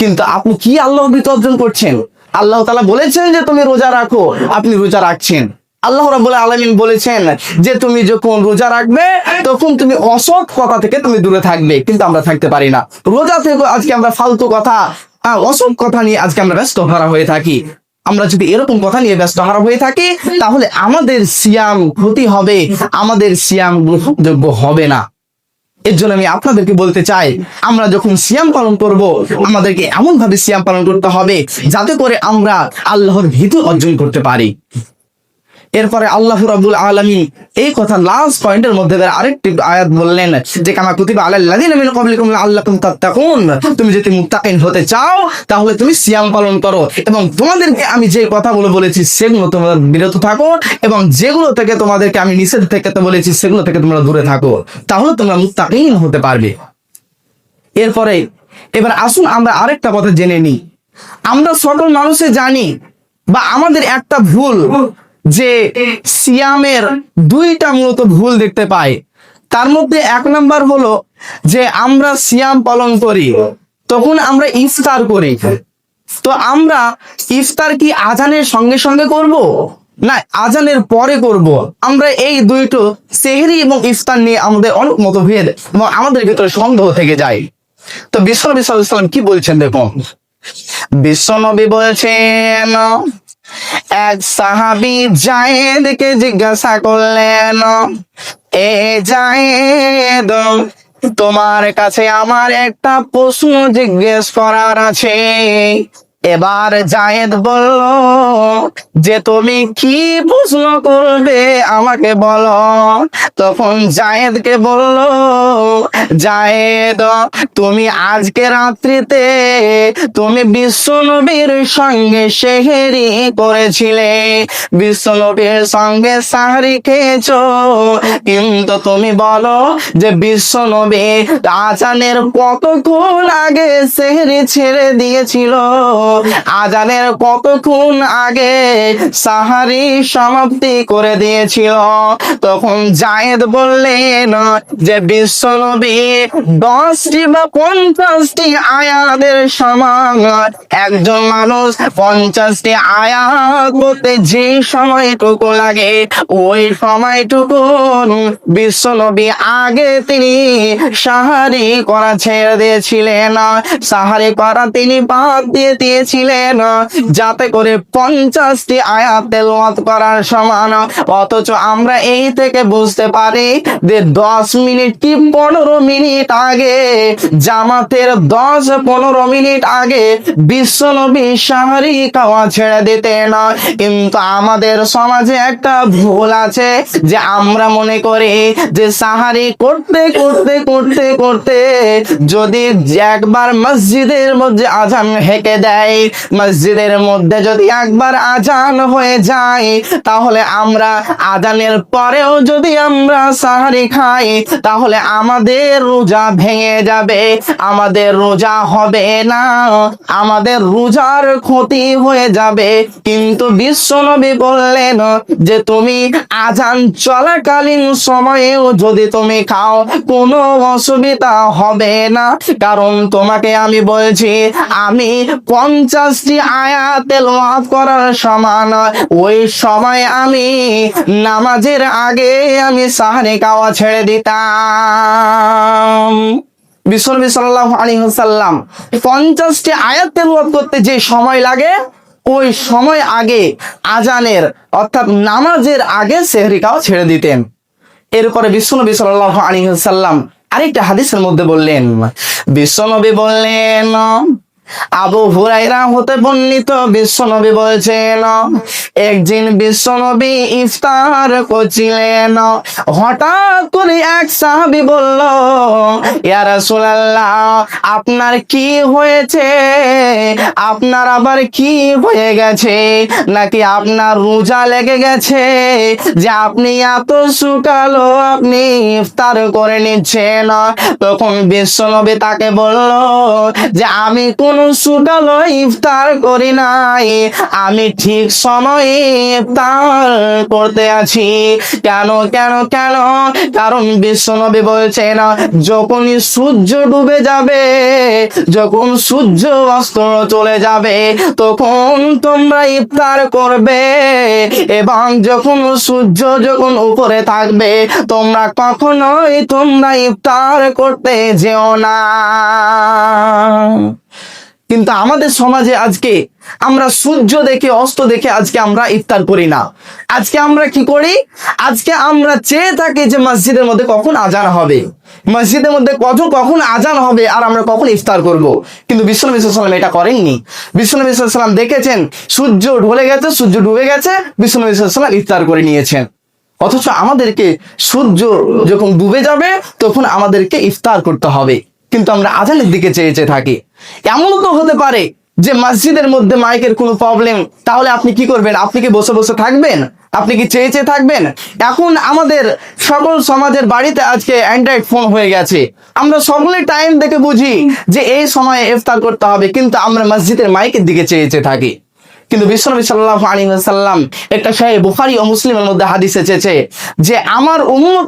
কিন্তু আপনি কি আল্লাহ ভীতি অর্জন করছেন? আল্লাহ তাআলা বলেছেন যে তুমি রোজা রাখো, আপনি রোজা রাখছেন। আল্লাহ রাব্বুল আলামিন বলেছেন যে তুমি যখন রোজা রাখবে তখন তুমি অসৎ কথা থেকে তুমি দূরে থাকবে, কিন্তু আমরা থাকতে পারি না। রোজা থেকে আজকে আমরা ফালতু কথা, অসৎ কথা নিয়ে আজকে আমরা ব্যস্ত হারা হয়ে থাকি। আমরা যদি এরকম কথা নিয়ে ব্যস্ত হারা হয়ে থাকি তাহলে আমাদের সিয়াম ক্ষতি হবে, আমাদের সিয়াম গ্রহণযোগ্য হবে না। এর জন্য আমি আপনাদেরকে বলতে চাই, আমরা যখন সিয়াম পালন করব আমাদেরকে এমন ভাবে সিয়াম পালন করতে হবে যাতে করে আমরা আল্লাহর ভীতি অর্জন করতে পারি। এরপরে আল্লাহ রাব্বুল আলামিন এই কথা লাস্ট পয়েন্টের মধ্যে আরেকটি আয়াত বললেন যে কামা কুতিবা আলাল লাযিনা মিন ক্বাবলিকুম লাআল্লাকুম তাত্তাকুন, তুমি যদি মুত্তাকিন হতে চাও তাহলে তুমি সিয়াম পালন করো, এবং তোমাদেরকে আমি যে কথাগুলো বলেছি সেগুলো তোমরা বিরত থাকো, এবং যেগুলো থেকে তোমাদেরকে আমি নিষেধ থেকে বলেছি সেগুলো থেকে তোমরা দূরে থাকো, তাহলে তোমরা মুত্তাকিন হতে পারবে। এরপরে এবার আসুন আমরা আরেকটা কথা জেনে নিই। আমরা সকল মানুষে জানি বা আমাদের একটা ভুল যে সিয়ামের দুইটা মূলত ভুল দেখতে পাই। তার মধ্যে এক নাম্বার হলো যে আমরা সিয়াম পালন করি তখন আমরা ইফতার করি। তো আমরা ইফতার কি আজানের সঙ্গে সঙ্গে করব না আজানের পরে করব? আমরা এই দুইটো সেহরি এবং ইফতার নিয়ে আমাদের অনেক মতভেদ এবং আমাদের ভিতরে সন্দেহ থেকে যায়। তো বিশ্বনবী সাল্লাল্লাহু আলাইহি ওয়াসাল্লাম কি বলছেন দেখুন। বিশ্বনবী বলছেন, এক সাহাবী যায়েদকে জিজ্ঞাসা করলেন, এ যায়েদ, তোমার কাছে আমার একটা প্রশ্ন জিজ্ঞেস করার আছে। এবার যায়েদ বলল যে তুমি কি প্রশ্ন করবে আমাকে বলো। তখন যায়েদকে বলল, যায়েদ, তুমি আজকে রাত্রিতে তুমি বিশ্বনবীর সঙ্গে সেহরি করেছিলে, বিশ্বনবীর সঙ্গে সাহরি খেয়েছো, কিন্তু তুমি বলো যে বিশ্বনবী আজানের কতক্ষণ আগে সেহরি ছেড়ে দিয়েছিল, আজানের কতক্ষণ আগে সাহারি সমাপ্তি করে দিয়েছিল। তখন যায়েদ বললেন যে বিশ্বনবী 10টি বা 50টি আয়াতের সমান, একজন মানুষ 50টি আয়াত করতে যে সময়টুকু লাগে ওই সময়টুকু বিশ্বনবী আগে তিনি সাহারি করা ছেড়ে দিয়েছিলেন, সাহারি করা তিনি বাদ দিয়ে দিয়েছিলেন যাতে করে 50টি আয়াত তেলাওয়াত করার সমান। অথচ আমরা এই থেকে বুঝতে পারি যে 10 মিনিট কি 15 মিনিট আগে, জামাতের 10-15 মিনিট আগে বিশ্বনবী সাহারি খাওয়া ছেড়ে দিতেন। কিন্তু আমাদের সমাজে একটা ভুল আছে যে আমরা মনে করি যে সাহারি করতে করতে করতে করতে যদি একবার মসজিদের মধ্যে আজান হেঁকে দেয়, মসজিদের মধ্যে যদি একবার আজান হয়ে যায় তাহলে আমরা আজানের পরেও যদি আমরা সাহারি খাই তাহলে আমাদের রোজা ভেঙে যাবে, আমাদের রোজা হবে না, আমাদের রোজার ক্ষতি হয়ে যাবে। কিন্তু বিশ্বনবী বললেন যে তুমি আজান চলাকালীন সময়েও যদি তুমি খাও কোনো অসুবিধা হবে না, কারণ তোমাকে আমি বলছি আমি 50টি আয়াত তেলাওয়াত করার সমান ওই সময় আমি নামাজের আগে আমি সাহারি খাওয়া ছেড়ে দিতাম। বিশ্বনবী সাল্লাল্লাহু আলাইহি ওয়াসাল্লাম 50টি আয়াত তেলাওয়াত করতে যে সময় লাগে ওই সময় আগে আজানের অর্থাৎ নামাজের আগে সেহরি খাওয়া ছেড়ে দিতেন। এরপরে বিশ্বনবী সাল্লাল্লাহু আলাইহি ওয়াসাল্লাম আরেকটা হাদিসের মধ্যে বললেন, বিশ্বনবী বললেন, আবু হুরায়রা হতে বর্ণিত, বিশ্বনবী বলছেন একদিন বিশ্বনবী ইফতার করছিলেন, হঠাৎ করে এক সাহাবী বলল, ইয়া রাসূলুল্লাহ আপনার কি হয়েছে, আপনার আবার কি হয়ে গেছে, নাকি আপনার রোজা লেগে গেছে যে আপনি এত সকালো আপনি ইফতার করে নিচ্ছেন। তখন বিশ্বনবী তাকে বলল যে আমি কোন সুকালো ইফতার করি নাই, আমি ঠিক সময়ে ইফতার করতে আছি। কেন কেন কেন? কারণ বিশ্বনবী বলছেন যখনই সূর্য ডুবে যাবে, যখন সূর্য অস্ত চলে যাবে, তখন তোমরা ইফতার করবে, এবং যখন সূর্য যখন উপরে থাকবে তোমরা কখনোই ইফতার করতে যেও না। কিন্তু আমাদের সমাজে আজকে আমরা সূর্য দেখে অস্ত দেখে আজকে আমরা ইফতার করি না। আজকে আমরা কি করি? আজকে আমরা চেয়ে থাকি যে মসজিদের মধ্যে কখন আজান হবে, মসজিদের মধ্যে কখন আজান হবে, আর আমরা কখন ইফতার করব। কিন্তু বিশ্বনবী সাল্লাল্লাহু আলাইহি ওয়াসাল্লাম এটা করেননি। বিশ্বনবী সাল্লাল্লাহু আলাইহি ওয়াসাল্লাম দেখেছেন সূর্য ঢলে গেছে, সূর্য ডুবে গেছে, বিশ্বনবী সাল্লাল্লাহু আলাইহি ওয়াসাল্লাম ইফতার করে নিয়েছেন। অথচ আমাদেরকে সূর্য যখন ডুবে যাবে তখন আমাদেরকে ইফতার করতে হবে, কিন্তু আমরা আজানের দিকে চেয়ে চেয়ে থাকি। এমন তো হতে পারে যে মসজিদের মধ্যে মাইকের কোনো প্রবলেম, তাহলে আপনি কি করবেন? আপনি কি বসে বসে থাকবেন? আপনি কি চেয়ে চেয়ে থাকবেন? এখন আমাদের সকল সমাজের বাড়িতে আজকে অ্যান্ড্রয়েড ফোন হয়ে গেছে, আমরা সকলে টাইম দেখে বুঝি যে এই সময়ে ইফতার করতে হবে, কিন্তু আমরা মসজিদের মাইকের দিকে চেয়ে চেয়ে থাকি। কিন্তু বিশ্বনবী সাল্লাল্লাহু আলাইহি ওয়াসাল্লাম একটা সহিহ বুখারী ও মুসলিমের মধ্যে হাদিস এসেছে যে আমার উম্মত